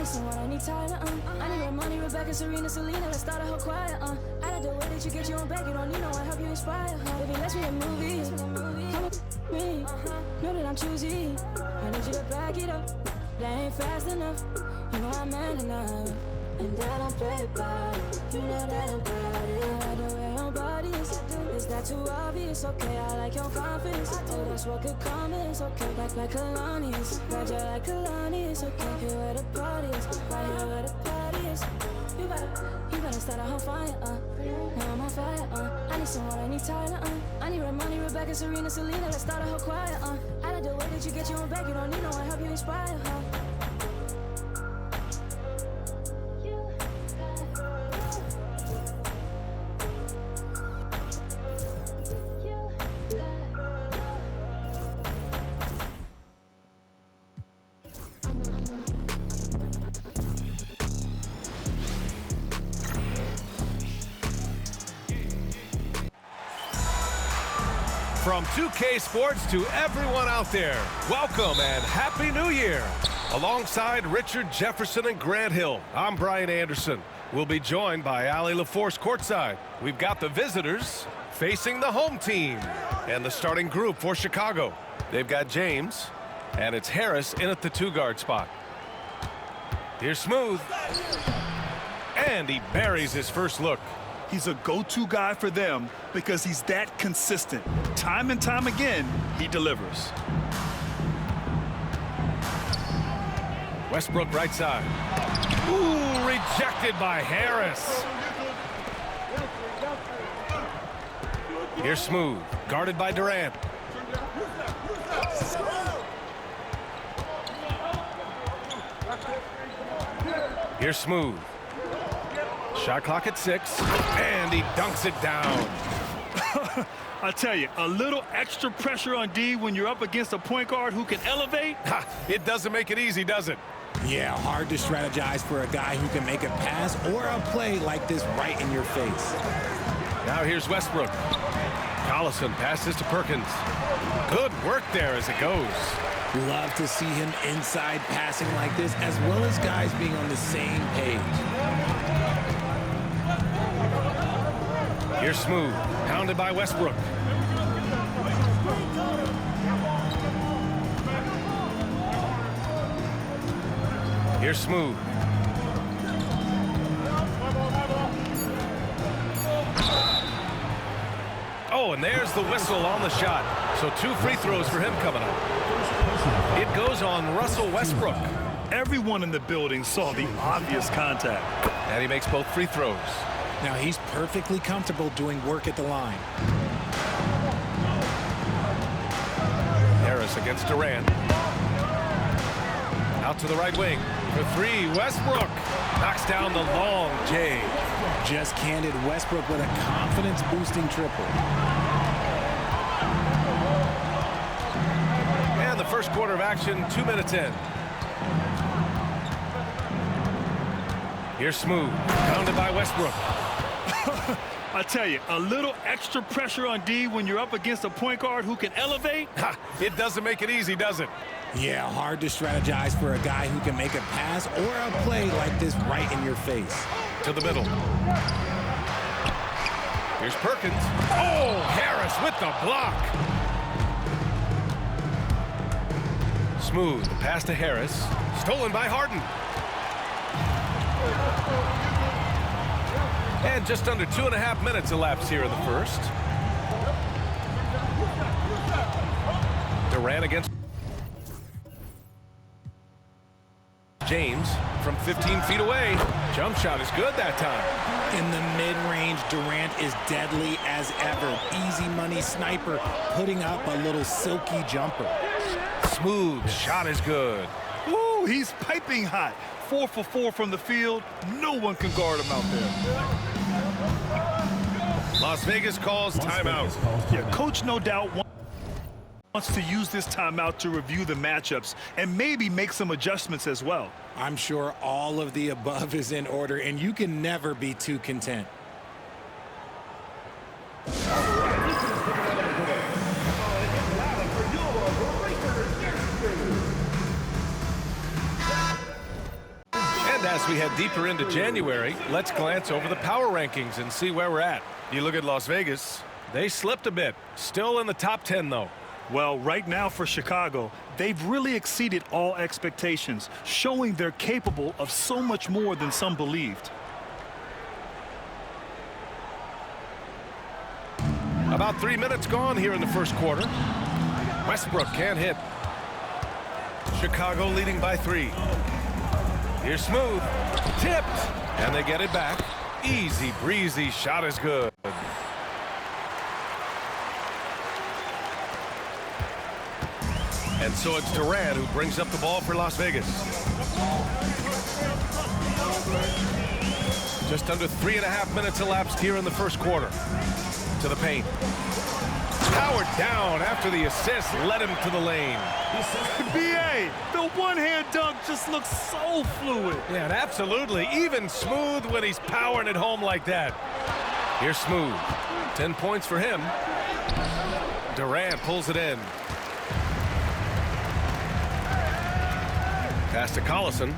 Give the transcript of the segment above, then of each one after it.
need someone, I need Tyler, I need Money, Rebecca, Serena, Selena, let's start a whole choir, I like the way that you get your own back, you don't need no one help you inspire, Baby, let's make a movie, come with me, know that I'm choosy, I need you to back it up, that ain't fast enough, you know I'm man enough, and that I'm play about it, you know that I'm proud of it, I like the way your body is that too obvious, okay, I like your confidence, oh, that's what could come, it's okay, like Kalani's, ride you like Kalani's, okay, here where the party is, right here where the party is, you better start a whole fire, now I'm on fire, I need someone, I need Tyler, I need Money, Rebecca, Serena, Selena, let's start a whole choir, I like the way that you get your own back, you don't need no one help you inspire, From 2K Sports to everyone out there, welcome and Happy New Year. Alongside Richard Jefferson and Grant Hill, I'm Brian Anderson. We'll be joined by Allie LaForce courtside. We've got the visitors facing the home team and the starting group for Chicago. They've got James, and it's Harris in at the two-guard spot. Here's Smooth, and he buries his first look. He's a go-to guy for them because he's that consistent. Time and time again, he delivers. Westbrook right side. Ooh, rejected by Harris. Here's Smooth, guarded by Durant. Here's Smooth. Shot clock at 6, and he dunks it down. I tell you, a little extra pressure on D when you're up against a point guard who can elevate. It doesn't make it easy, does it? Yeah, hard to strategize for a guy who can make a pass or a play like this right in your face. Now here's Westbrook. Collison passes to Perkins. Good work there as it goes. Love to see him inside passing like this, as well as guys being on the same page. Here's Smooth, pounded by Westbrook. Here's Smooth. Oh, and there's the whistle on the shot. So 2 free throws for him coming up. It goes on Russell Westbrook. Everyone in the building saw the obvious contact. And he makes both free throws. Now he's perfectly comfortable doing work at the line. Harris against Durant. Out to the right wing. For 3, Westbrook knocks down the long J. Just handed Westbrook with a confidence-boosting triple. And the first quarter of action, 2 minutes in. Here's Smooth, pounded by Westbrook. I tell you, a little extra pressure on D when you're up against a point guard who can elevate. It doesn't make it easy, does it? Yeah, hard to strategize for a guy who can make a pass or a play like this right in your face. To the middle. Here's Perkins. Oh, Harris with the block. Smooth, pass to Harris. Stolen by Harden. And just under 2.5 minutes elapsed here in the first. Durant against James from 15 feet away. Jump shot is good that time. In the mid-range, Durant is deadly as ever. Easy money sniper, putting up a little silky jumper. Smooth shot is good. Ooh, he's piping hot. 4 for 4 from the field. No one can guard him out there. Las Vegas calls timeout. Yeah, coach no doubt wants to use this timeout to review the matchups and maybe make some adjustments as well. I'm sure all of the above is in order, and you can never be too content. And as we head deeper into January, let's glance over the power rankings and see where we're at. You look at Las Vegas, they slipped a bit. Still in the top 10, though. Well, right now for Chicago, they've really exceeded all expectations, showing they're capable of so much more than some believed. About 3 minutes gone here in the first quarter. Westbrook can't hit. Chicago leading by 3. Here's Smooth. Tipped. And they get it back. Easy breezy shot is good. And so it's Durant who brings up the ball for Las Vegas. Just under 3.5 minutes elapsed here in the first quarter. To the paint. Powered down after the assist led him to the lane. B.A., the one-hand dunk just looks so fluid. Yeah, and absolutely. Even Smooth when he's powering it home like that. Here's Smooth. 10 points for him. Durant pulls it in. Pass to Collison.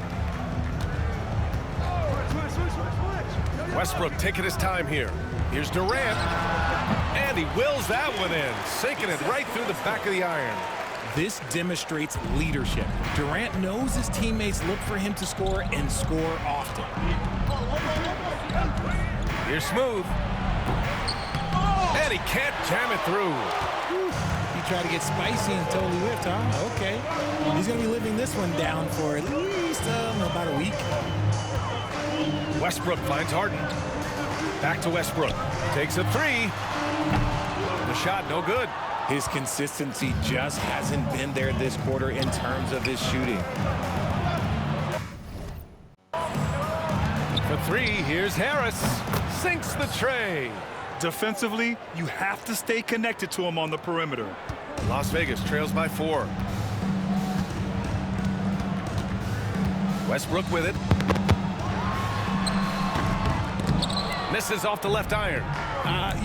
Westbrook taking his time here. Here's Durant. And he wills that one in, sinking it right through the back of the iron. This demonstrates leadership. Durant knows his teammates look for him to score and score often. Here's Smooth. And he can't jam it through. He tried to get spicy and totally whiffed, huh? Okay. He's going to be living this one down for at least about a week. Westbrook finds Harden. Back to Westbrook. Takes a 3. The shot no good. His consistency just hasn't been there this quarter in terms of his shooting. For 3, here's Harris. Sinks the tray. Defensively, you have to stay connected to him on the perimeter. Las Vegas trails by 4. Westbrook with it. Misses off the left iron.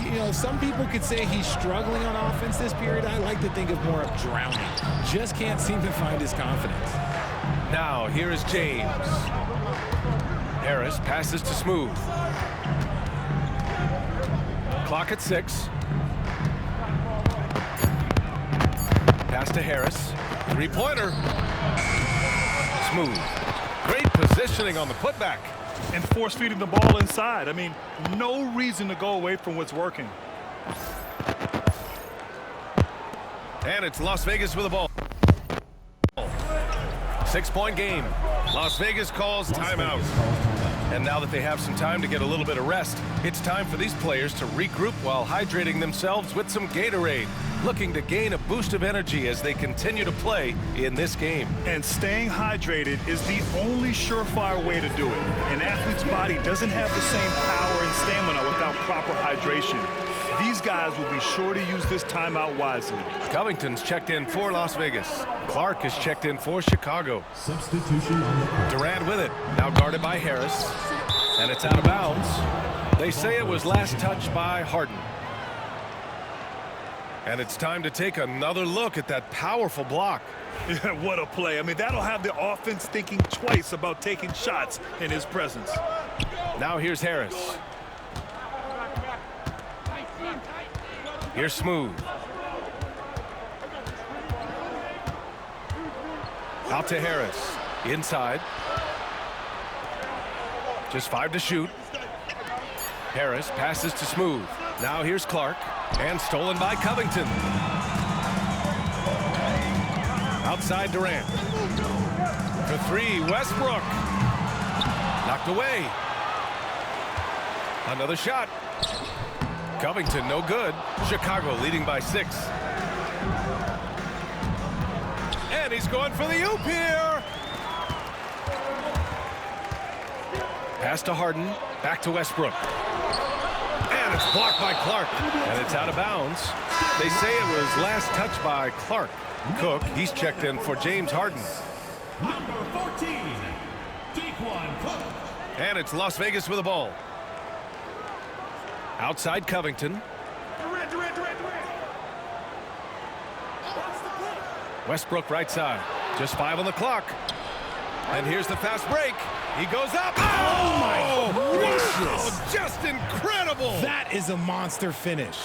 You know, some people could say he's struggling on offense this period. I like to think of more of drowning. Just can't seem to find his confidence. Now, here is James. Harris passes to Smooth. Clock at 6. Pass to Harris. 3-pointer. Smooth. Great positioning on the putback. And force feeding the ball inside. I mean, no reason to go away from what's working. And it's Las Vegas with the ball. 6-point game. Las Vegas calls timeout. And now that they have some time to get a little bit of rest, it's time for these players to regroup while hydrating themselves with some Gatorade, looking to gain a boost of energy as they continue to play in this game. And staying hydrated is the only surefire way to do it. An athlete's body doesn't have the same power and stamina without proper hydration. These guys will be sure to use this timeout wisely. Covington's checked in for Las Vegas. Clark is checked in for Chicago. Substitution on the court. Durant with it, now guarded by Harris. And it's out of bounds. They say it was last touched by Harden. And it's time to take another look at that powerful block. Yeah, what a play. I mean, that'll have the offense thinking twice about taking shots in his presence. Now here's Harris. Here's Smooth. Out to Harris. Inside. Just 5 to shoot. Harris passes to Smooth. Now here's Clark. And stolen by Covington. Outside Durant. For 3, Westbrook. Knocked away. Another shot. Covington, no good. Chicago leading by 6. And he's going for the oop here. Pass to Harden. Back to Westbrook. And it's blocked by Clark. And it's out of bounds. They say it was last touched by Clark. Cook, he's checked in for James Harden. Number 14, Dequan Cook. And it's Las Vegas with the ball. Outside Covington. Westbrook right side. Just 5 on the clock. And here's the fast break. He goes up. Oh my gracious. Wow, just incredible. That is a monster finish.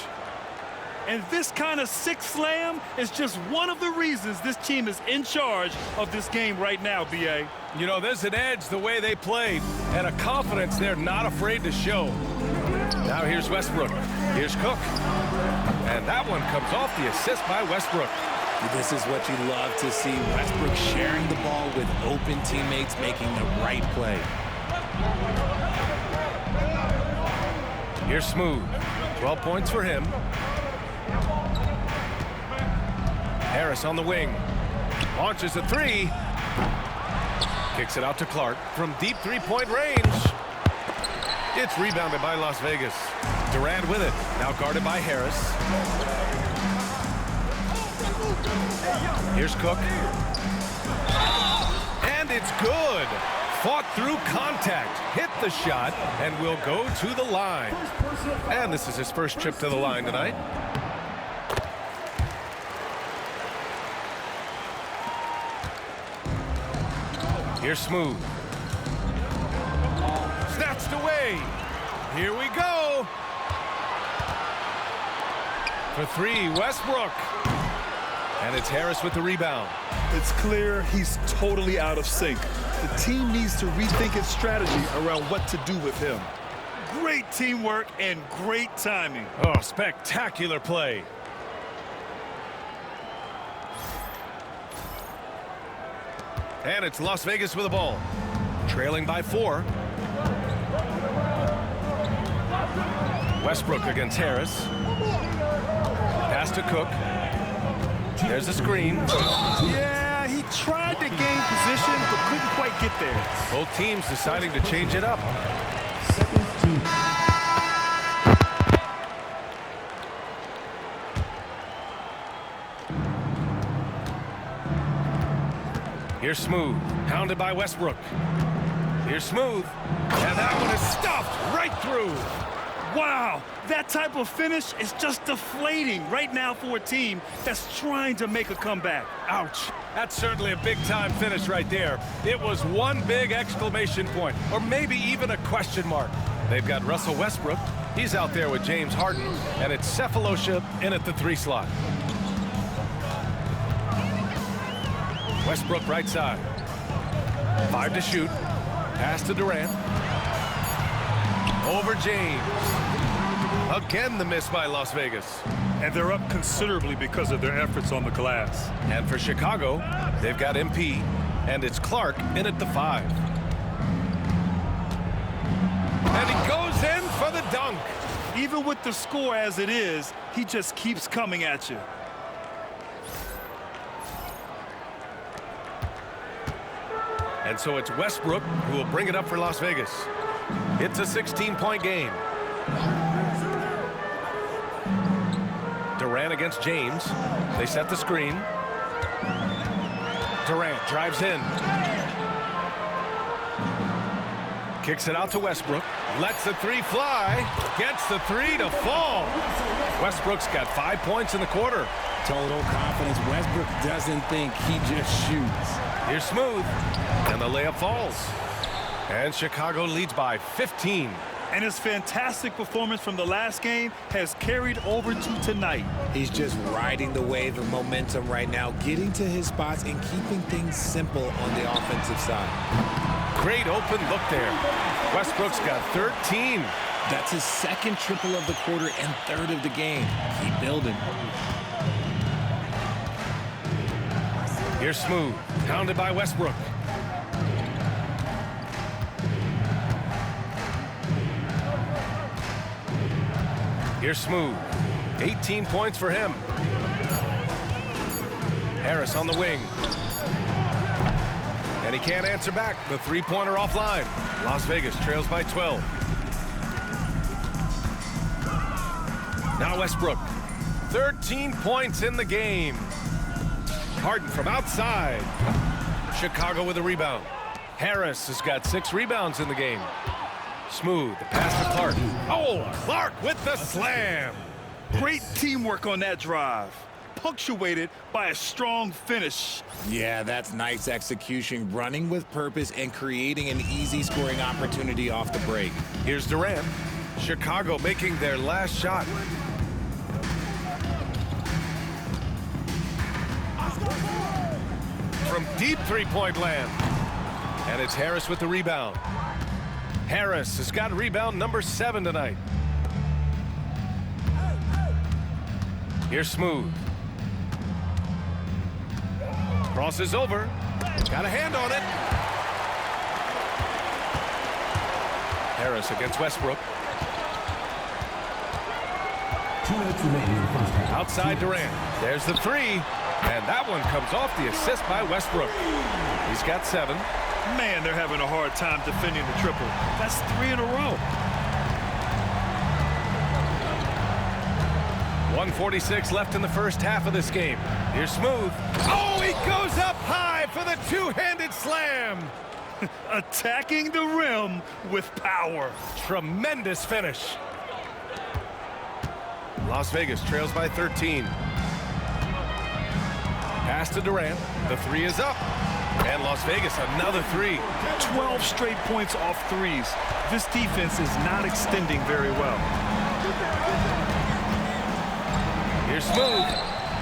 And this kind of sick slam is just one of the reasons this team is in charge of this game right now, B.A. You know, there's an edge the way they played and a confidence they're not afraid to show. Now here's Westbrook. Here's Cook. And that one comes off the assist by Westbrook. This is what you love to see. Westbrook sharing the ball with open teammates, making the right play. Here's Smooth. 12 points for him. Harris on the wing. Launches a three. Kicks it out to Clark from deep three-point range. It's rebounded by Las Vegas. Durant with it. Now guarded by Harris. Here's Cook. And it's good. Fought through contact. Hit the shot and will go to the line. And this is his first trip to the line tonight. Here's Smooth. Snatched away. Here we go. For three, Westbrook. And it's Harris with the rebound. It's clear he's totally out of sync. The team needs to rethink its strategy around what to do with him. Great teamwork and great timing. Oh, spectacular play. And it's Las Vegas with the ball. Trailing by 4. Westbrook against Harris. Pass to Cook. There's a screen. Yeah, he tried to gain position, but couldn't quite get there. Both teams deciding to change it up. Here's Smooth, hounded by Westbrook. Here's Smooth, and that one is stuffed right through. Wow, that type of finish is just deflating right now for a team that's trying to make a comeback. Ouch. That's certainly a big-time finish right there. It was one big exclamation point, or maybe even a question mark. They've got Russell Westbrook. He's out there with James Harden, and it's Cephalosha in at the 3 slot. Westbrook right side. 5 to shoot. Pass to Durant. Over James. Again the miss by Las Vegas. And they're up considerably because of their efforts on the glass. And for Chicago, they've got MP, and it's Clark in at the 5. And he goes in for the dunk. Even with the score as it is, he just keeps coming at you. And so it's Westbrook who will bring it up for Las Vegas. It's a 16-point game. Durant against James. They set the screen. Durant drives in. Kicks it out to Westbrook. Lets the 3 fly. Gets the 3 to fall. Westbrook's got 5 points in the quarter. Total confidence. Westbrook doesn't think, he just shoots. Here's Smooth. And the layup falls. And Chicago leads by 15. And his fantastic performance from the last game has carried over to tonight. He's just riding the wave of momentum right now, getting to his spots and keeping things simple on the offensive side. Great open look there. Westbrook's got 13. That's his second triple of the quarter and third of the game. Keep building. Here's Smooth, hounded by Westbrook. Here's Smooth, 18 points for him. Harris on the wing. And he can't answer back. The 3-pointer offline. Las Vegas trails by 12. Now Westbrook, 13 points in the game. Harden from outside. Chicago with a rebound. Harris has got 6 rebounds in the game. Smooth, the pass to Clark. Oh, Clark with the slam. Great teamwork on that drive. punctuated by a strong finish. Yeah, that's nice execution, running with purpose and creating an easy scoring opportunity off the break. Here's Durant. Chicago making their last shot. From deep three-point land. And it's Harris with the rebound. Harris has got rebound number 7 tonight. Here's Smooth. Crosses over. Got a hand on it. Harris against Westbrook. 2 minutes remaining in the first half. Outside Durant. There's the three. And that one comes off the assist by Westbrook. He's got 7. Man, they're having a hard time defending the triple. That's 3 in a row. 1:46 left in the first half of this game. Here's Smooth. Oh, he goes up high for the two-handed slam. Attacking the rim with power. Tremendous finish. Las Vegas trails by 13. Pass to Durant. The 3 is up. And Las Vegas another 3. 12 straight points off threes. This defense is not extending very well. Here's Smooth.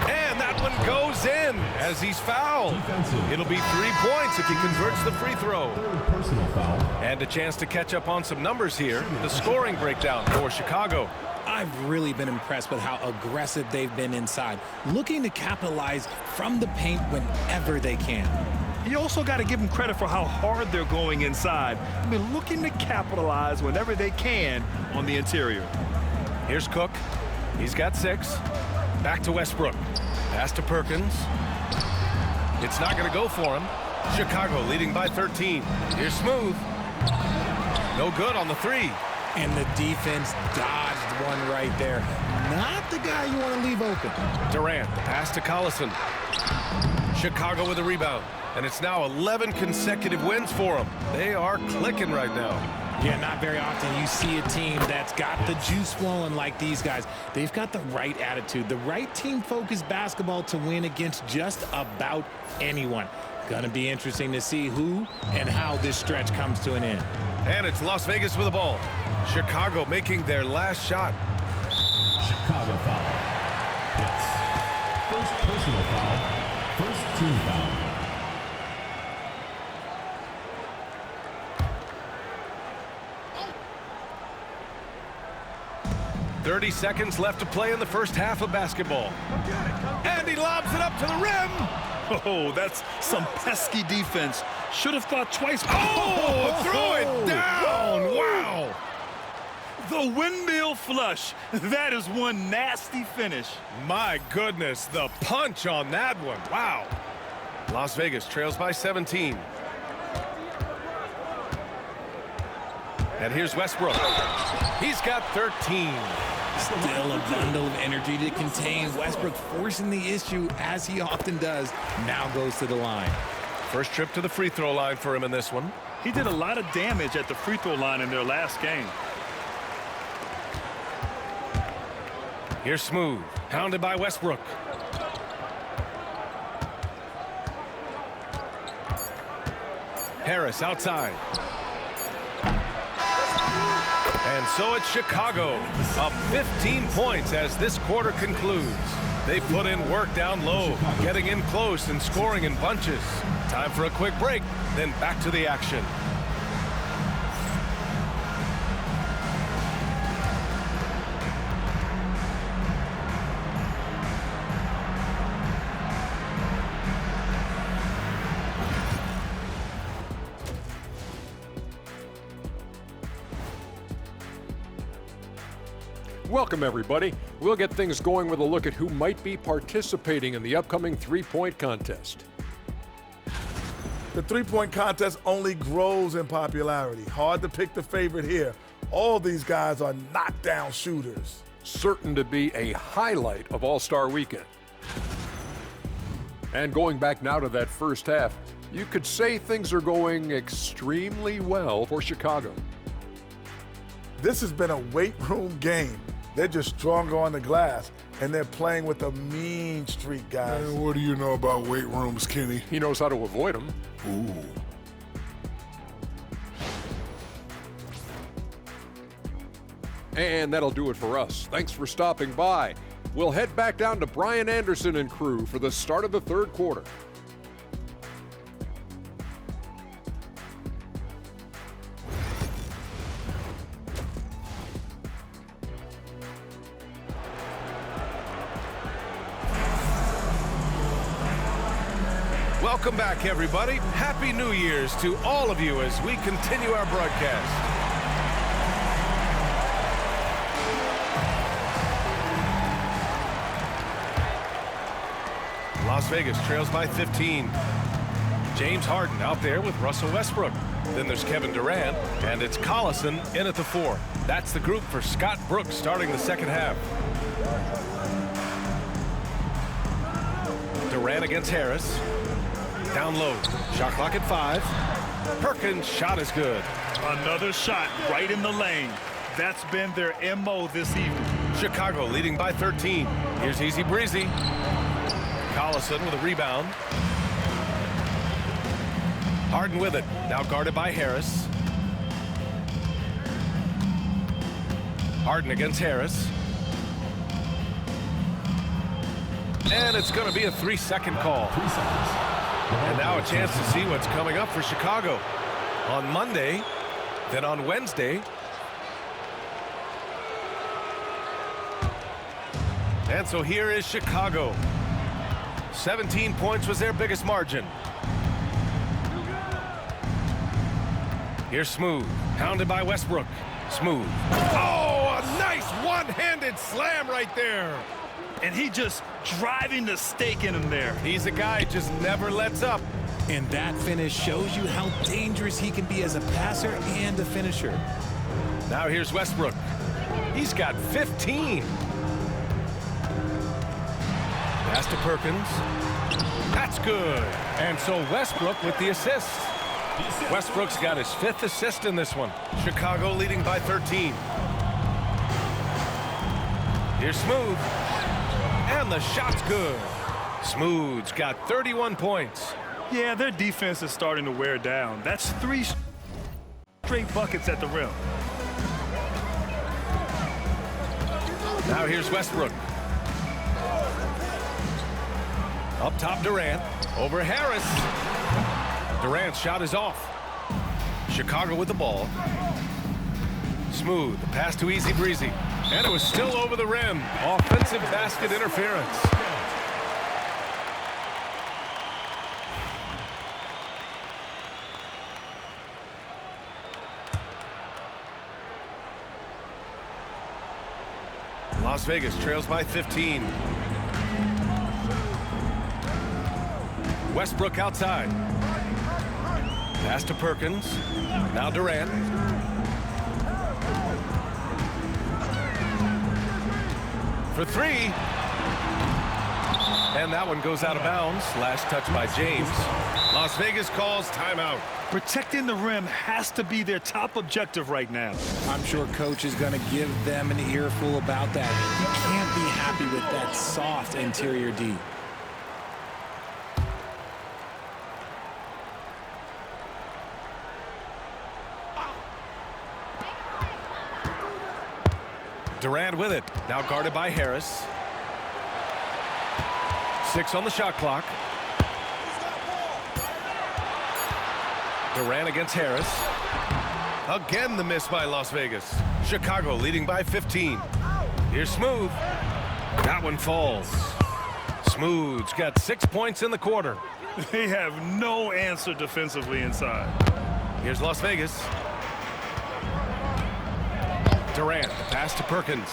And that one goes in as he's fouled. It'll be 3 points if he converts the free throw. Third personal foul. And a chance to catch up on some numbers here. The scoring breakdown for Chicago. I've really been impressed with how aggressive they've been inside, looking to capitalize from the paint whenever they can. You also got to give them credit for how hard they're going inside. I mean, looking to capitalize whenever they can on the interior. Here's Cook. He's got 6. Back to Westbrook. Pass to Perkins. It's not going to go for him. Chicago leading by 13. Here's Smooth. No good on the 3. And the defense dodged one right there. Not the guy you want to leave open. Durant, pass to Collison. Chicago with a rebound. And it's now 11 consecutive wins for them. They are clicking right now. Yeah, not very often you see a team that's got the juice flowing like these guys. They've got the right attitude, the right team-focused basketball to win against just about anyone. Gonna be interesting to see who and how this stretch comes to an end. And it's Las Vegas with the ball. Chicago making their last shot. Chicago foul. Yes. First personal foul. First team foul. 30 seconds left to play in the first half of basketball. And he lobs it up to the rim. Oh, that's some pesky defense. Should have thought twice. Oh, throw it down. Wow. The windmill flush. That is one nasty finish. My goodness, the punch on that one. Wow. Las Vegas trails by 17. And here's Westbrook. He's got 13. Still a bundle of energy to contain. Westbrook forcing the issue, as he often does, now goes to the line. First trip to the free throw line for him in this one. He did a lot of damage at the free throw line in their last game. Here's Smooth, hounded by Westbrook. Harris outside. And so it's Chicago, up 15 points as this quarter concludes. They put in work down low, getting in close and scoring in bunches. Time for a quick break, then back to the action. Welcome, everybody. We'll get things going with a look at who might be participating in the upcoming three-point contest. The three-point contest only grows in popularity. Hard to pick the favorite here. All these guys are knockdown shooters. Certain to be a highlight of All-Star Weekend. And going back now to that first half, you could say things are going extremely well for Chicago. This has been a weight room game. They're just stronger on the glass. and they're playing with a mean streak, guys. Man, what do you know about weight rooms, Kenny? He knows how to avoid them. Ooh. And that'll do it for us. Thanks for stopping by. We'll head back down to Brian Anderson and crew for the start of the third quarter. Welcome back, everybody. Happy New Year's to all of you as we continue our broadcast. Las Vegas trails by 15. James Harden out there with Russell Westbrook. Then there's Kevin Durant, and it's Collison in at the 4. That's the group for Scott Brooks starting the second half. Durant against Harris. Down low. Shot clock at 5. Perkins' shot is good. Another shot right in the lane. That's been their MO this evening. Chicago leading by 13. Here's Easy Breezy. Collison with a rebound. Harden with it. Now guarded by Harris. Harden against Harris. And it's going to be a 3-second call. 3 seconds. And now a chance to see what's coming up for Chicago on Monday, then on Wednesday. And so here is Chicago. 17 points was their biggest margin. Here's Smooth, pounded by Westbrook. Smooth. Oh, a nice one-handed slam right there. And he just driving the stake in him there. He's a guy who just never lets up. And that finish shows you how dangerous he can be as a passer and a finisher. Now here's Westbrook. He's got 15. Pass to Perkins. That's good. And so Westbrook with the assist. Westbrook's got his 5th assist in this one. Chicago leading by 13. Here's Smooth. And the shot's good. Smooth's got 31 points. Yeah, their defense is starting to wear down. That's 3 straight buckets at the rim. Now here's Westbrook. Up top, Durant. Over Harris. Durant's shot is off. Chicago with the ball. Smooth. The pass to Easy Breezy. And it was still over the rim. Offensive basket interference. Las Vegas trails by 15. Westbrook outside. Pass to Perkins. Now Durant. For 3. And that one goes out of bounds. Last touch by James. Las Vegas calls timeout. Protecting the rim has to be their top objective right now. I'm sure coach is going to give them an earful about that. You can't be happy with that soft interior D. Durant with it. Now guarded by Harris. 6 on the shot clock. Durant against Harris. Again the miss by Las Vegas. Chicago leading by 15. Here's Smooth. That one falls. Smooth's got 6 points in the quarter. They have no answer defensively inside. Here's Las Vegas. Durant, the pass to Perkins.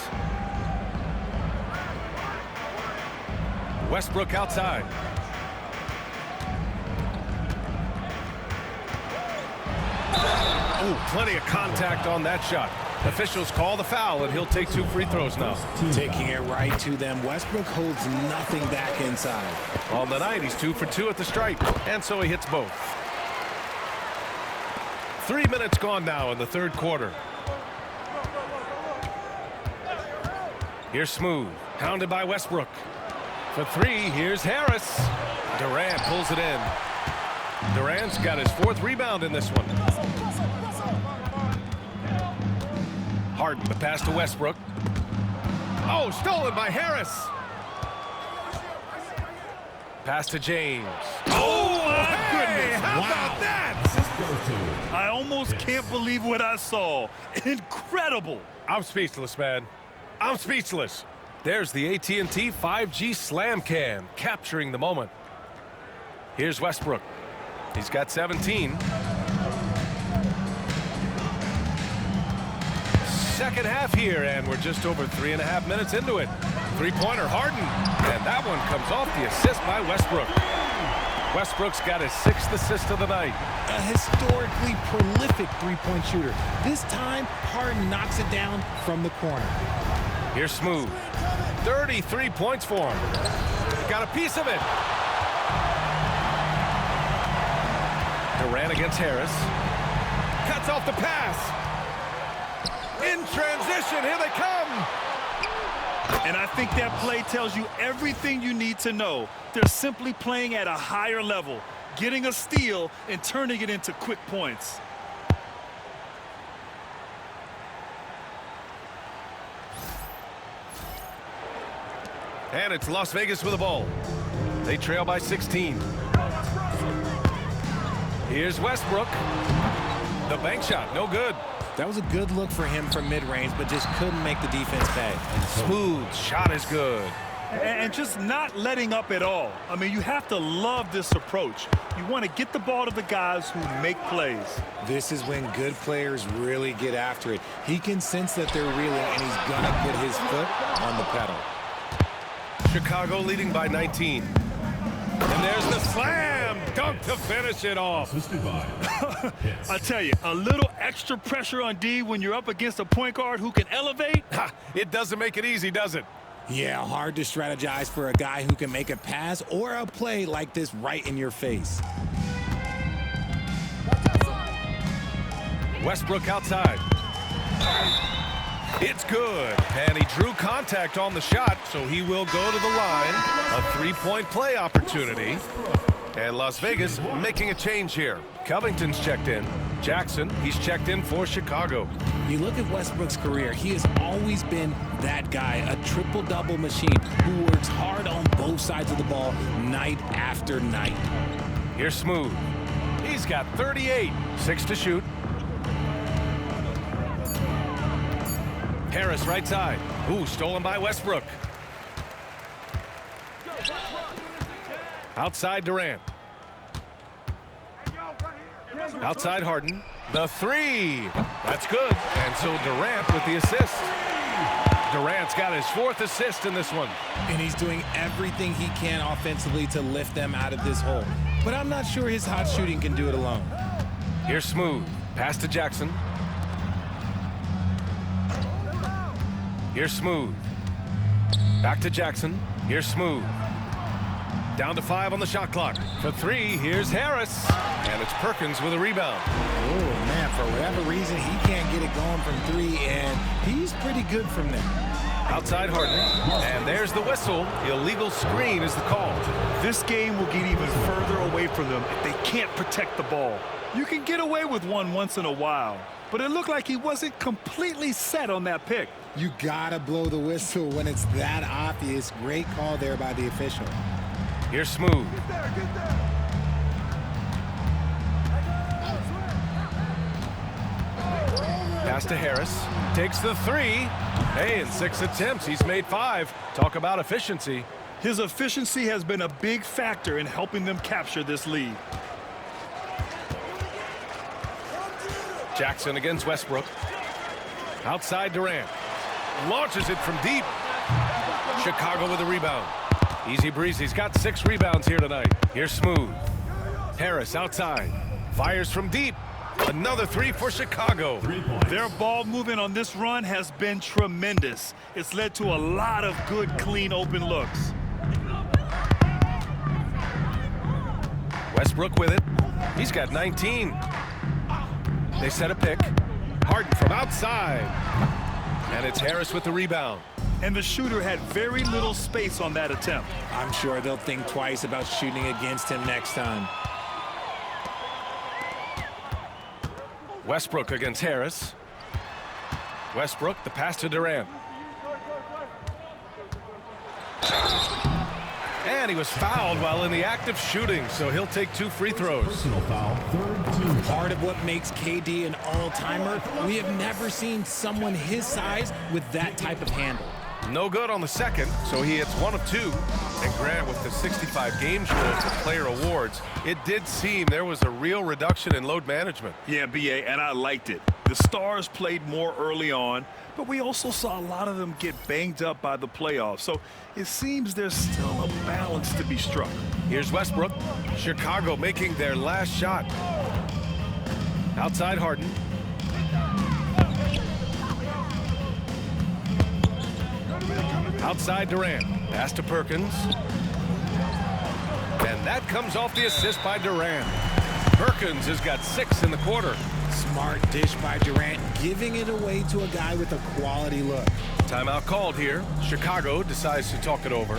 Westbrook outside. Oh, plenty of contact on that shot. Officials call the foul, and he'll take 2 free throws now. Taking it right to them. Westbrook holds nothing back inside. On the night, he's 2 for 2 at the stripe, and so he hits both. 3 minutes gone now in the third quarter. Here's Smooth. Pounded by Westbrook. For three, here's Harris. Durant pulls it in. Durant's got his 4th rebound in this one. Harden, the pass to Westbrook. Oh, stolen by Harris. Pass to James. Oh, my goodness. How about that? I almost can't believe what I saw. Incredible. I'm speechless, man. I'm speechless. There's the AT&T 5G Slam Cam capturing the moment. Here's Westbrook. He's got 17. Second half here, and we're just over 3.5 minutes into it. Three-pointer, Harden. And that one comes off the assist by Westbrook. Westbrook's got his 6th assist of the night. A historically prolific three-point shooter. This time, Harden knocks it down from the corner. Here's Smooth. 33 points for him. Got a piece of it. Durant against Harris. Cuts off the pass. In transition, here they come. And I think that play tells you everything you need to know. They're simply playing at a higher level, getting a steal and turning it into quick points. And it's Las Vegas with the ball. They trail by 16. Here's Westbrook. The bank shot, no good. That was a good look for him from mid-range, but just couldn't make the defense pay. Smooth shot is good. And just not letting up at all. I mean, you have to love this approach. You want to get the ball to the guys who make plays. This is when good players really get after it. He can sense that they're reeling, and he's going to put his foot on the pedal. Chicago leading by 19. And there's the slam dunk to finish it off. I tell you, a little extra pressure on D when you're up against a point guard who can elevate. It doesn't make it easy, does it? Yeah, hard to strategize for a guy who can make a pass or a play like this right in your face. Westbrook outside. It's good. And he drew contact on the shot, so he will go to the line. A three-point play opportunity. And Las Vegas making a change here. Covington's checked in. Jackson, he's checked in for Chicago. You look at Westbrook's career, he has always been that guy, a triple-double machine who works hard on both sides of the ball night after night. Here's Smooth. He's got 38. 6 to shoot. Harris right side. Ooh, stolen by Westbrook. Outside Durant. Outside Harden. The three. That's good. And so Durant with the assist. Durant's got his 4th assist in this one. And he's doing everything he can offensively to lift them out of this hole. But I'm not sure his hot shooting can do it alone. Here's Smooth. Pass to Jackson. Here's Smooth. Back to Jackson. Here's Smooth. Down to 5 on the shot clock. For 3, here's Harris. And it's Perkins with a rebound. Oh, man, for whatever reason, he can't get it going from 3, and he's pretty good from there. Outside Harden. And there's the whistle. Illegal screen is the call. This game will get even further away from them if they can't protect the ball. You can get away with one once in a while, but it looked like he wasn't completely set on that pick. You gotta blow the whistle when it's that obvious. Great call there by the official. Here's Smooth. Pass to Harris. Takes the 3. Hey, in 6 attempts, he's made 5. Talk about efficiency. His efficiency has been a big factor in helping them capture this lead. Jackson against Westbrook. Outside Durant. Launches it from deep. Chicago with a rebound. Easy breezy. He's got 6 rebounds here tonight. Here's Smooth. Harris outside. Fires from deep. Another 3 for Chicago. Their ball movement on this run has been tremendous. It's led to a lot of good, clean, open looks. Westbrook with it. He's got 19. They set a pick. Harden from outside. And it's Harris with the rebound. and the shooter had very little space on that attempt. I'm sure they'll think twice about shooting against him next time. Westbrook against Harris. Westbrook, the pass to Durant. And he was fouled while in the act of shooting, so he'll take 2 free throws. Personal foul, third team. Part of what makes KD an all-timer, we have never seen someone his size with that type of handle. No good on the second, so he hits 1 of 2. And Grant, with the 65 games rule for player awards, it did seem there was a real reduction in load management. Yeah, BA, and I liked it. The stars played more early on, but we also saw a lot of them get banged up by the playoffs. So it seems there's still a balance to be struck. Here's Westbrook. Chicago making their last shot. Outside Harden. Outside Durant. Pass to Perkins. And that comes off the assist by Durant. Perkins has got 6 in the quarter. Smart dish by Durant, giving it away to a guy with a quality look. Timeout called here. Chicago decides to talk it over.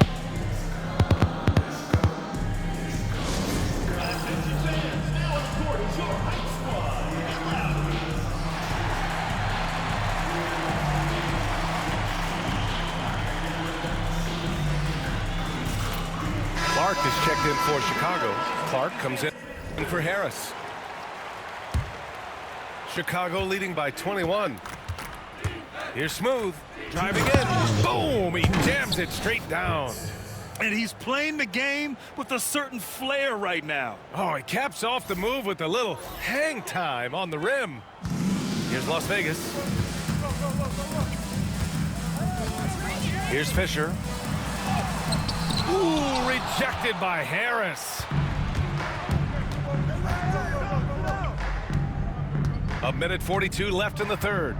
Clark is checked in for Chicago. Clark comes in for Harris. Chicago leading by 21. Here's Smooth. Driving in. Boom! He jams it straight down. And he's playing the game with a certain flair right now. Oh, he caps off the move with a little hang time on the rim. Here's Las Vegas. Here's Fisher. Ooh, rejected by Harris. A minute 42 left in the third.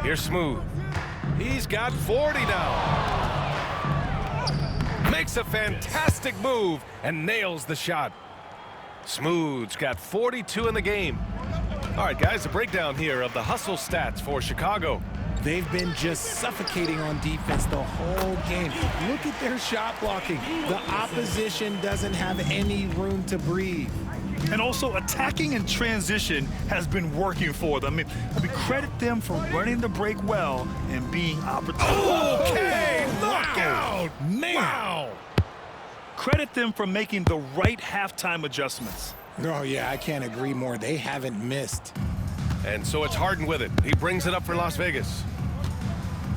Here's Smooth. He's got 40 now. Makes a fantastic move and nails the shot. Smooth's got 42 in the game. All right, guys, a breakdown here of the hustle stats for Chicago. They've been just suffocating on defense the whole game. Look at their shot blocking. The opposition doesn't have any room to breathe. And also, attacking in transition has been working for them. I mean, we credit them for running the break well and being opportunistic. Okay, look out! Man. Wow! Credit them for making the right halftime adjustments. Oh, yeah, I can't agree more. They haven't missed. And so it's Harden with it. He brings it up for Las Vegas.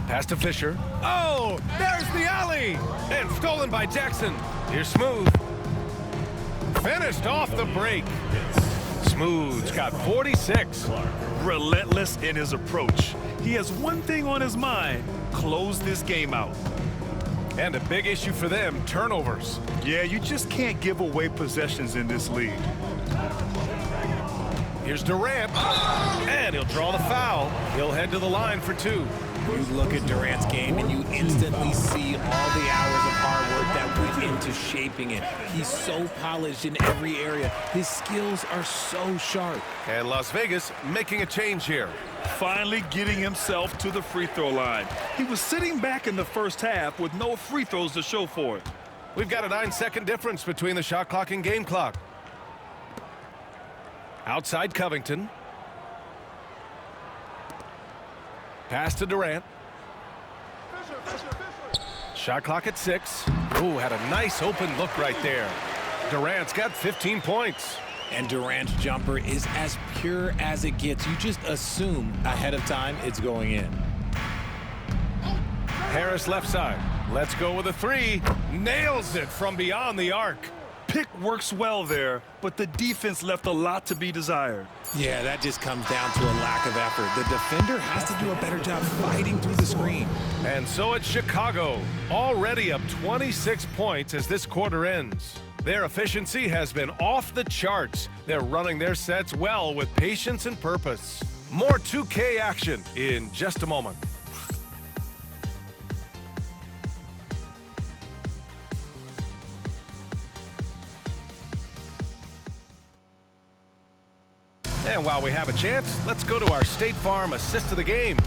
Pass to Fisher. Oh, there's the alley! And stolen by Jackson. Here's Smooth. Finished off the break. Smooth's got 46. Relentless in his approach. He has one thing on his mind: close this game out. And a big issue for them, turnovers. Yeah, you just can't give away possessions in this league. Here's Durant. And he'll draw the foul. He'll head to the line for 2. You look at Durant's game and you instantly see all the hours of hard work that went into shaping it. He's so polished in every area. His skills are so sharp. And Las Vegas making a change here. Finally getting himself to the free throw line. He was sitting back in the first half with no free throws to show for it. We've got a 9-second difference between the shot clock and game clock. Outside Covington. Pass to Durant. Shot clock at 6. Ooh, had a nice open look right there. Durant's got 15 points. And Durant's jumper is as pure as it gets. You just assume ahead of time it's going in. Harris left side. Let's go with a 3. Nails it from beyond the arc. Pick works well there, but the defense left a lot to be desired. Yeah, that just comes down to a lack of effort. The defender has to do a better job fighting through the screen. And so it's Chicago, already up 26 points as this quarter ends. Their efficiency has been off the charts. They're running their sets well with patience and purpose. More 2K action in just a moment. And while we have a chance, let's go to our State Farm assist of the game.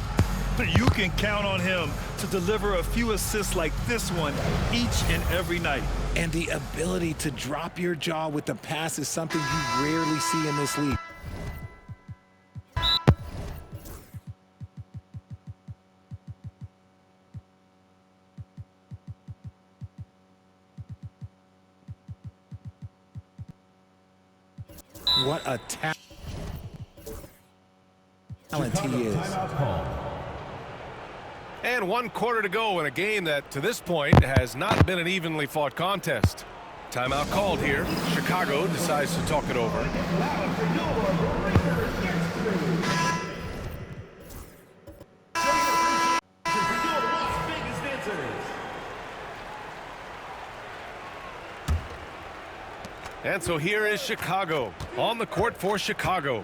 You can count on him to deliver a few assists like this one each and every night. And the ability to drop your jaw with the pass is something you rarely see in this league. What a talent he is. And 1 quarter to go in a game that, to this point, has not been an evenly fought contest. Timeout called here. Chicago decides to talk it over. And so here is Chicago on the court for Chicago.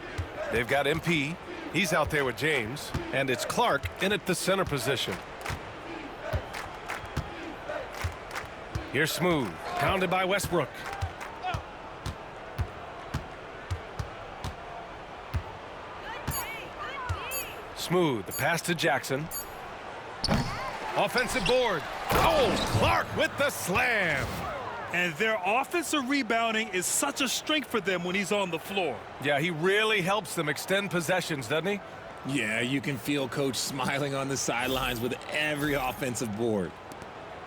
They've got MP. He's out there with James. And it's Clark in at the center position. Here's Smooth. Pounded by Westbrook. Smooth. The pass to Jackson. Offensive board. Oh, Clark with the slam. And their offensive rebounding is such a strength for them when he's on the floor. Yeah, he really helps them extend possessions, doesn't he? Yeah, you can feel Coach smiling on the sidelines with every offensive board.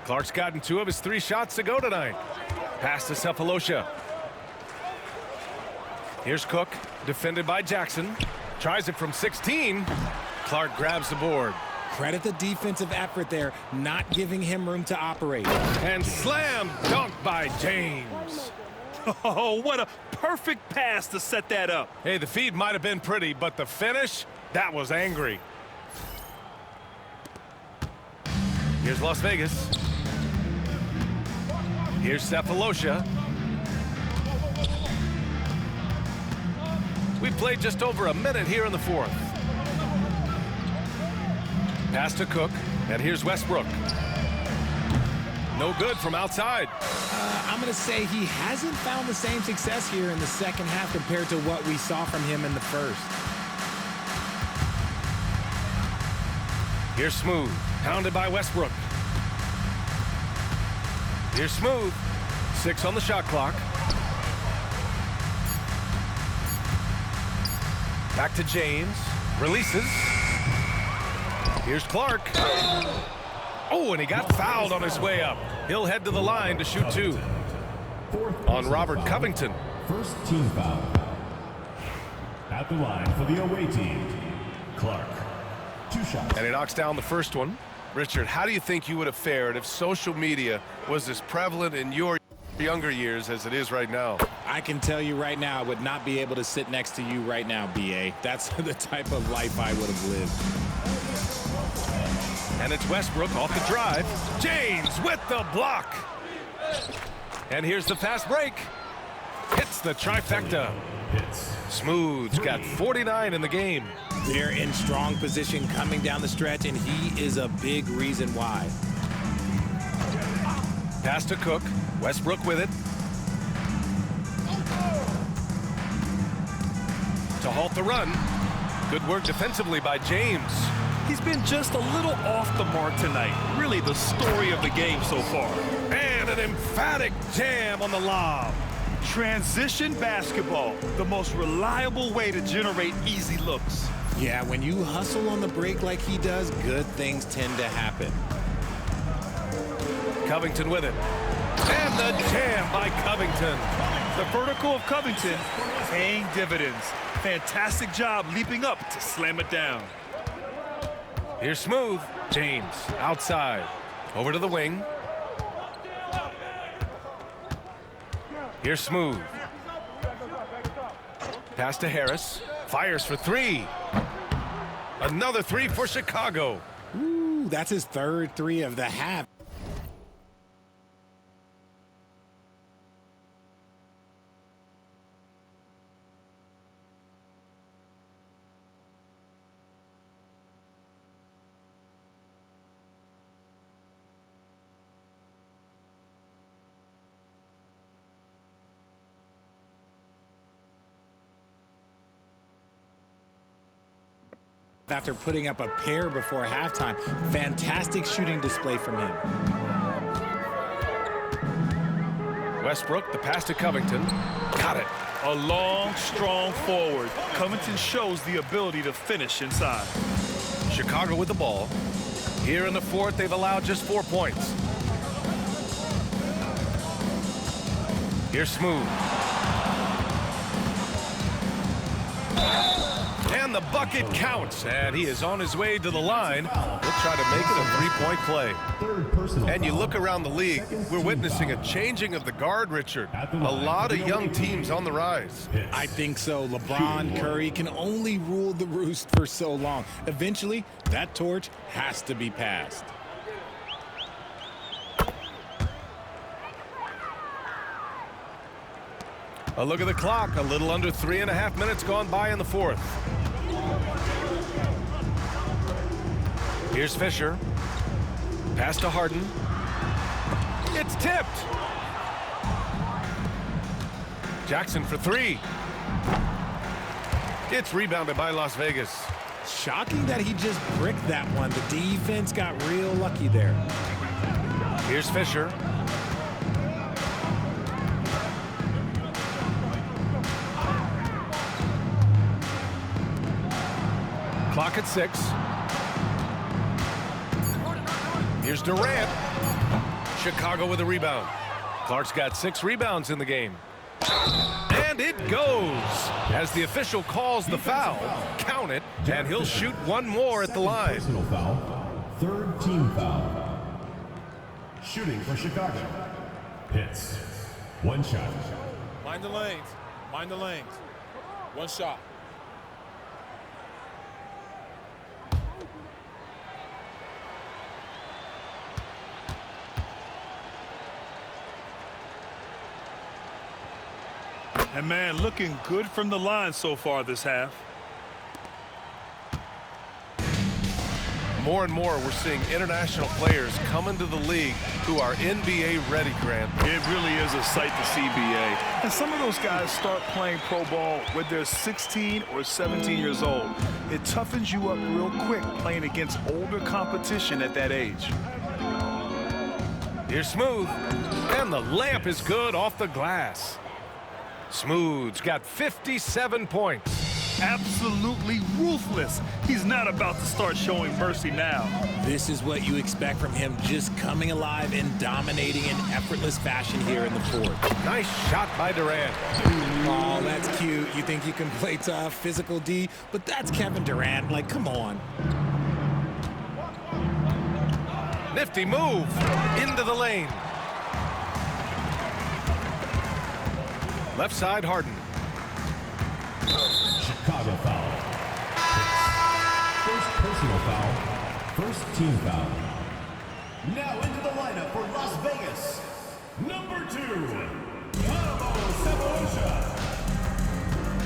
Clark's gotten 2 of his 3 shots to go tonight. Pass to Cephalosha. Here's Cook, defended by Jackson. Tries it from 16. Clark grabs the board. Credit the defensive effort there, not giving him room to operate. And slam dunk by James. Oh, what a perfect pass to set that up. Hey, the feed might have been pretty, but the finish, that was angry. Here's Las Vegas. Here's Cephalosha. We played just over a minute here in the 4th. Pass to Cook, and here's Westbrook. No good from outside. I'm going to say he hasn't found the same success here in the second half compared to what we saw from him in the first. Here's Smooth, pounded by Westbrook. Here's Smooth, 6 on the shot clock. Back to James, releases. Here's Clark. Oh, and he got fouled on his way up. He'll head to the line to shoot 2. On Robert Covington. First team foul. At the line for the away team, Clark. 2 shots. And he knocks down the first one. Richard, how do you think you would have fared if social media was as prevalent in your younger years as it is right now? I can tell you right now, I would not be able to sit next to you right now, B.A. That's the type of life I would have lived. And it's Westbrook off the drive. James with the block. And here's the fast break. Hits the trifecta. Smooth's got 49 in the game. They're in strong position coming down the stretch, and he is a big reason why. Pass to Cook. Westbrook with it. To halt the run. Good work defensively by James. He's been just a little off the mark tonight. Really the story of the game so far. And an emphatic jam on the lob. Transition basketball, the most reliable way to generate easy looks. Yeah, when you hustle on the break like he does, good things tend to happen. Covington with it. And the jam by Covington. The vertical of Covington paying dividends. Fantastic job leaping up to slam it down. Here's Smooth. James outside. Over to the wing. Here's Smooth. Pass to Harris. Fires for 3. Another 3 for Chicago. Ooh, that's his third 3 of the half. after putting up a pair before halftime. Fantastic shooting display from him. Westbrook, the pass to Covington. Got it. A long, strong forward. Covington shows the ability to finish inside. Chicago with the ball. Here in the fourth, they've allowed just 4 points. Here's Smooth. And the bucket counts, and he is on his way to the line. He'll try to make it a three-point play. And you look around the league, we're witnessing a changing of the guard, Richard. A lot of young teams on the rise. I think so. LeBron, Curry can only rule the roost for so long. Eventually, that torch has to be passed. A look at the clock, a little under 3.5 minutes gone by in the fourth. Here's Fisher. Pass to Harden. It's tipped. Jackson for three. It's rebounded by Las Vegas. Shocking that he just bricked that one. The defense got real lucky there. Here's Fisher. Clock at 6. Here's Durant. Chicago with a rebound. Clark's got 6 rebounds in the game. And it goes. As the official calls the foul, count it, and he'll shoot one more at the line. Personal foul. Third team foul. Shooting for Chicago. Hits. One shot. Mind the lanes. Mind the lanes. One shot. And man, looking good from the line so far this half. More and more, we're seeing international players come into the league who are NBA ready, Grant. It really is a sight to see, BA. And some of those guys start playing pro ball when they're 16 or 17 years old. It toughens you up real quick playing against older competition at that age. Here's Smooth. And the layup is good off the glass. Smooth's got 57 points. Absolutely ruthless. He's not about to start showing mercy now. This is what you expect from him, just coming alive and dominating in effortless fashion here in the fourth. Nice shot by Durant. Oh, that's cute. You think you can play tough, physical D, but that's Kevin Durant. Like, come on. Nifty move into the lane. Left side, Harden. Chicago foul. First personal foul. First team foul. Now into the lineup for Las Vegas. Number 2, Sabonisha.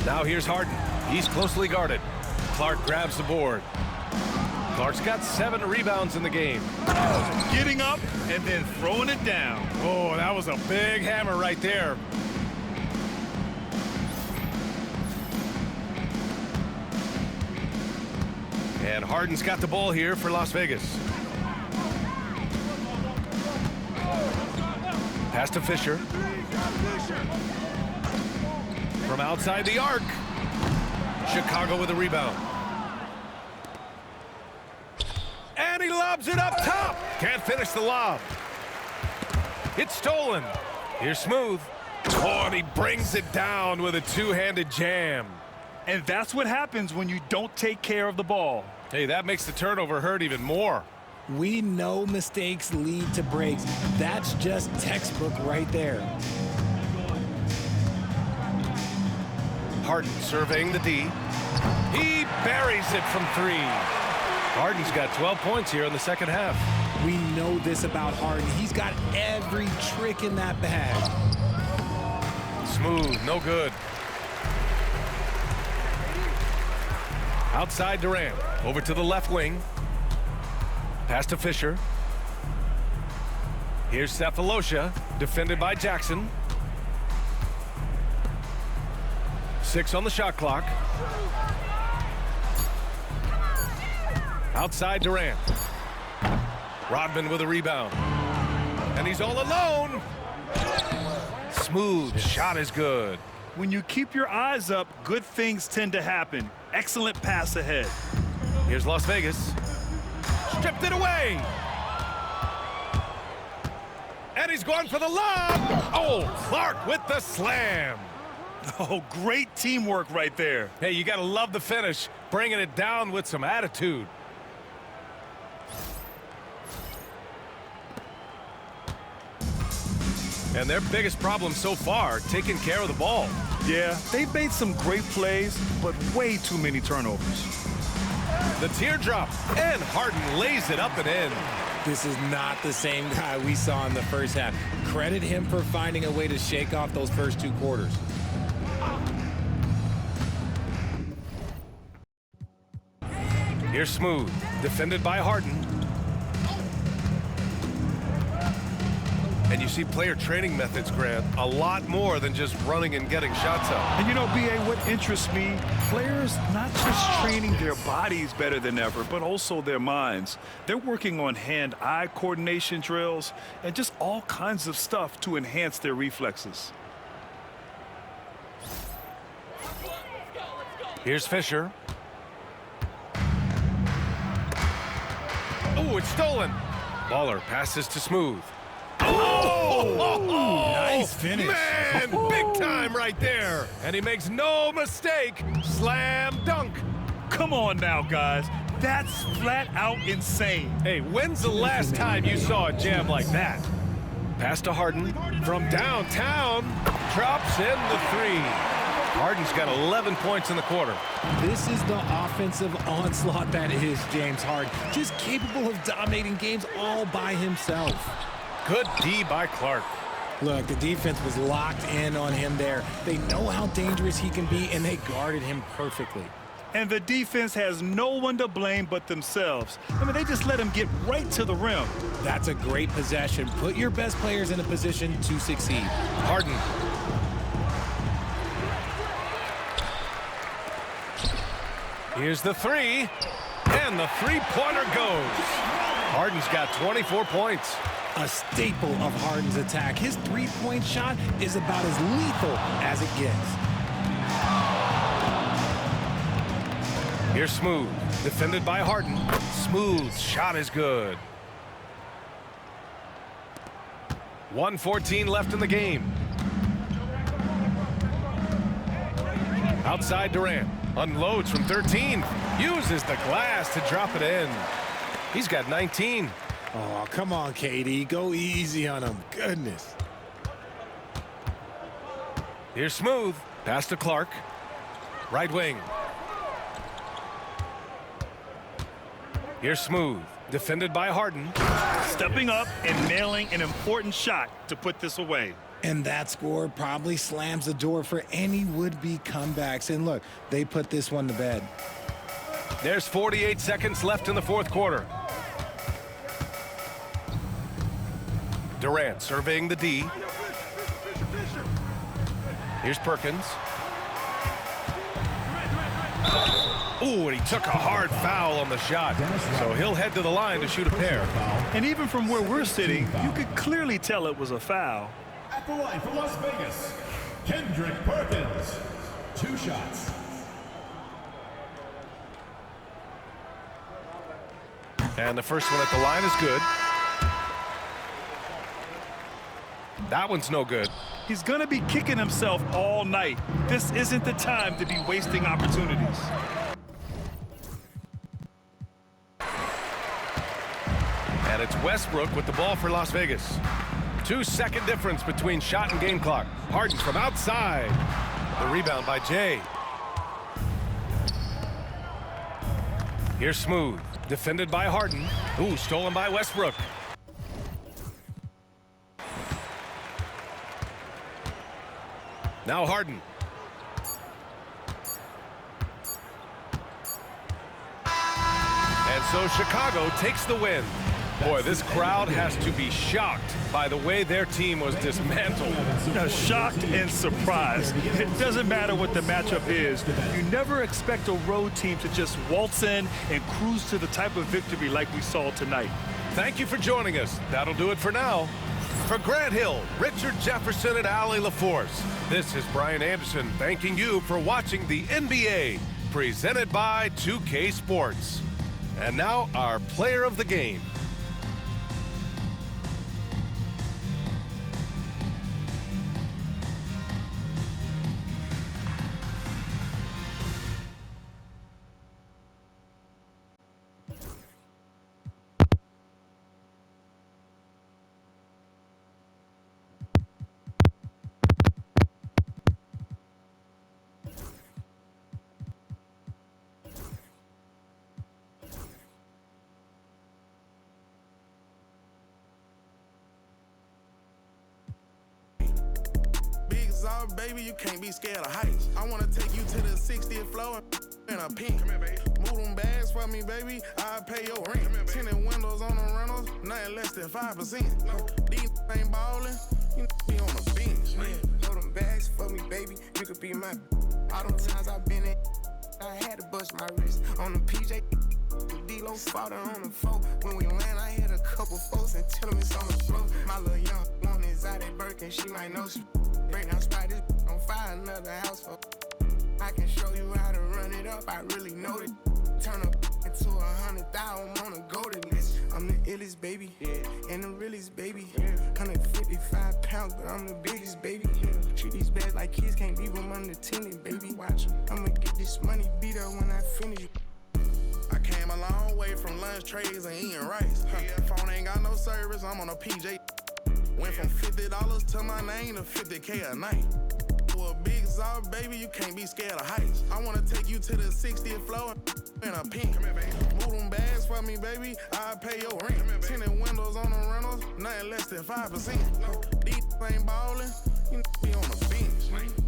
Now here's Harden. He's closely guarded. Clark grabs the board. Clark's got 7 rebounds in the game. Getting up and then throwing it down. Oh, that was a big hammer right there. And Harden's got the ball here for Las Vegas. Pass to Fisher. From outside the arc. Chicago with a rebound. And he lobs it up top. Can't finish the lob. It's stolen. Here's Smooth. Oh, and he brings it down with a two-handed jam. And that's what happens when you don't take care of the ball. Hey, that makes the turnover hurt even more. We know mistakes lead to breaks. That's just textbook right there. Harden surveying the D. He buries it from 3. Harden's got 12 points here in the second half. We know this about Harden. He's got every trick in that bag. Smooth, no good. Outside Durant, over to the left wing. Pass to Fisher. Here's Cephalosha, defended by Jackson. 6 on the shot clock. Outside Durant. Rodman with a rebound. And he's all alone. Smooth shot is good. When you keep your eyes up, good things tend to happen. Excellent pass ahead. Here's Las Vegas. Stripped it away. And he's going for the lob. Oh, Clark with the slam. Oh, great teamwork right there. Hey, you got to love the finish, bringing it down with some attitude. And their biggest problem so far, taking care of the ball. Yeah, they've made some great plays, but way too many turnovers. The teardrop, and Harden lays it up and in. This is not the same guy we saw in the first half. Credit him for finding a way to shake off those first 2 quarters. Here's Smooth, defended by Harden. And you see player training methods, Grant, a lot more than just running and getting shots up. And you know, B.A., what interests me, players not just training their bodies better than ever, but also their minds. They're working on hand-eye coordination drills and just all kinds of stuff to enhance their reflexes. Here's Fisher. Oh, it's stolen. Baller passes to Smooth. Oh, nice finish. Man, big time right there. And he makes no mistake. Slam dunk. Come on now, guys. That's flat out insane. Hey, when's the last time you saw a jam like that? Pass to Harden from downtown. Drops in the 3. Harden's got 11 points in the quarter. This is the offensive onslaught that is James Harden. Just capable of dominating games all by himself. Good D by Clark. Look, the defense was locked in on him there. They know how dangerous he can be, and they guarded him perfectly. And the defense has no one to blame but themselves. I mean, they just let him get right to the rim. That's a great possession. Put your best players in a position to succeed. Harden. Here's the 3. And the 3-pointer goes. Harden's got 24 points. A staple of Harden's attack. His 3-point shot is about as lethal as it gets. Here's Smooth, defended by Harden. Smooth shot is good. 1:14 left in the game. Outside Durant. Unloads from 13. Uses the glass to drop it in. He's got 19. Oh, come on, KD. Go easy on him. Goodness. Here's Smooth. Pass to Clark. Right wing. Here's Smooth. Defended by Harden. Stepping up and nailing an important shot to put this away. And that score probably slams the door for any would-be comebacks. And look, they put this one to bed. There's 48 seconds left in the 4th quarter. Durant surveying the D. Here's Perkins. Ooh, and he took a hard foul on the shot. So he'll head to the line to shoot a pair. And even from where we're sitting, you could clearly tell it was a foul. At the line for Las Vegas, Kendrick Perkins. 2 shots. And the first one at the line is good. That one's no good. He's going to be kicking himself all night. This isn't the time to be wasting opportunities. And it's Westbrook with the ball for Las Vegas. 2-second difference between shot and game clock. Harden from outside. The rebound by Jay. Here's Smooth. Defended by Harden. Ooh, stolen by Westbrook. Now Harden. And so Chicago takes the win. Boy, this crowd has to be shocked by the way their team was dismantled. Shocked and surprised. It doesn't matter what the matchup is. You never expect a road team to just waltz in and cruise to the type of victory like we saw tonight. Thank you for joining us. That'll do it for now. For Grant Hill, Richard Jefferson, and Allie LaForce, this is Brian Anderson thanking you for watching the NBA, presented by 2K Sports. And now, our player of the game. Baby, you can't be scared of heights. I wanna take you to the 60th floor in a pink. Come here, baby. Move them bags for me, baby. I'll pay your rent. Tinted windows on the rentals, nothing less than 5%. No. These ain't ballin', you be on the bench. Hold them bags for me, baby. You could be my. All them times I've been in, I had to bust my wrist on the PJ. D-Lo fought on the floor. When we land, I hit a couple folks and tell them it's on the floor. My little young one is out at Birkin, she might know she. Break down spot this on fire, another house for. I can show you how to run it up, I really know it. Turn up into 100,000 on a golden list. I'm the illest baby, and the realest baby. 155 pounds, but I'm the biggest baby. Treat these bags like kids, can't leave them unattended, baby. Watch, I'ma get this money beat up when I finish. I came a long way from lunch trays and eating rice. Phone ain't got no service, I'm on a PJ. Went from $50 to my name to 50K a night. For a big Zod, baby, you can't be scared of heights. I wanna take you to the 60th floor in a pink. Come here, baby. Move them bags for me, baby. I'll pay your rent. Tinted windows on the rentals, nothing less than 5%. These ain't ballin', you be on the bench.